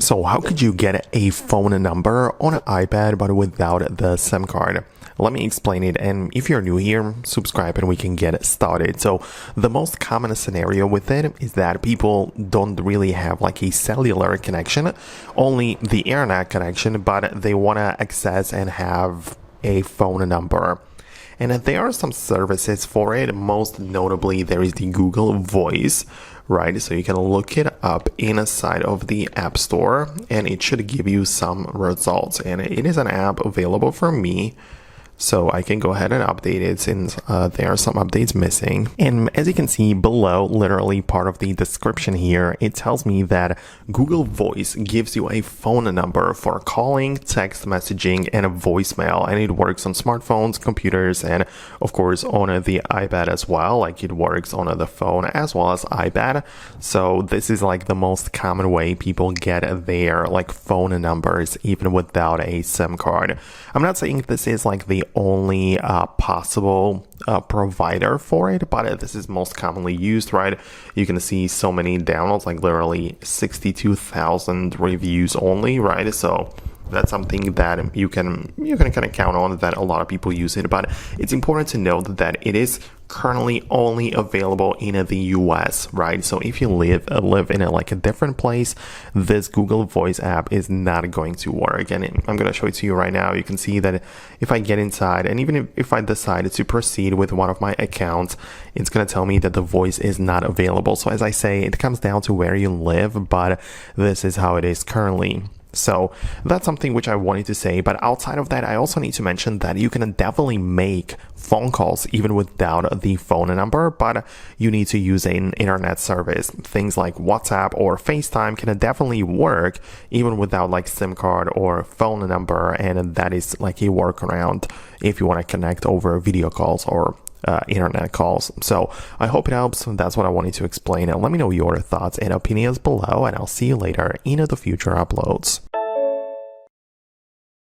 So how could you get a phone number on an iPad but without the SIM card? Let me explain it, and if you're new here, subscribe and we can get started. So the most common scenario with it is that people don't really have like a cellular connection, only the internet connection, but they want to access and have a phone number. And there are some services for it. Most notably, there is the Google Voice, right? So you can look it up inside of the App Store and it should give you some results. And it is an app available for me, so I can go ahead and update it since there are some updates missing. And as you can see below, literally part of the description here, it tells me that Google Voice gives you a phone number for calling, text messaging, and a voicemail. And it works on smartphones, computers, and of course on the iPad as well. Like it works on the phone as well as iPad. So this is like the most common way people get their like phone numbers even without a SIM card. I'm not saying this is like the only possible provider for it, but this is most commonly used, right? You can see so many downloads, like literally 62,000 reviews only, right? So that's something that you can kind of count on, that a lot of people use it. But it's important to note that it is currently only available in the US, right? So if you live in like a different place, this Google Voice app is not going to work. And I'm going to show it to you right now. You can see that if I get inside, and even if I decided to proceed with one of my accounts, it's going to tell me that the voice is not available. So as I say, it comes down to where you live, but this is how it is currently. So that's something which I wanted to say. But outside of that, I also need to mention that you can definitely make phone calls even without the phone number, but you need to use an internet service. Things like WhatsApp or FaceTime can definitely work even without like SIM card or phone number. And that is like a workaround if you want to connect over video calls or internet calls. So I hope it helps. That's what I wanted to explain. And let me know your thoughts and opinions below, and I'll see you later in the future uploads.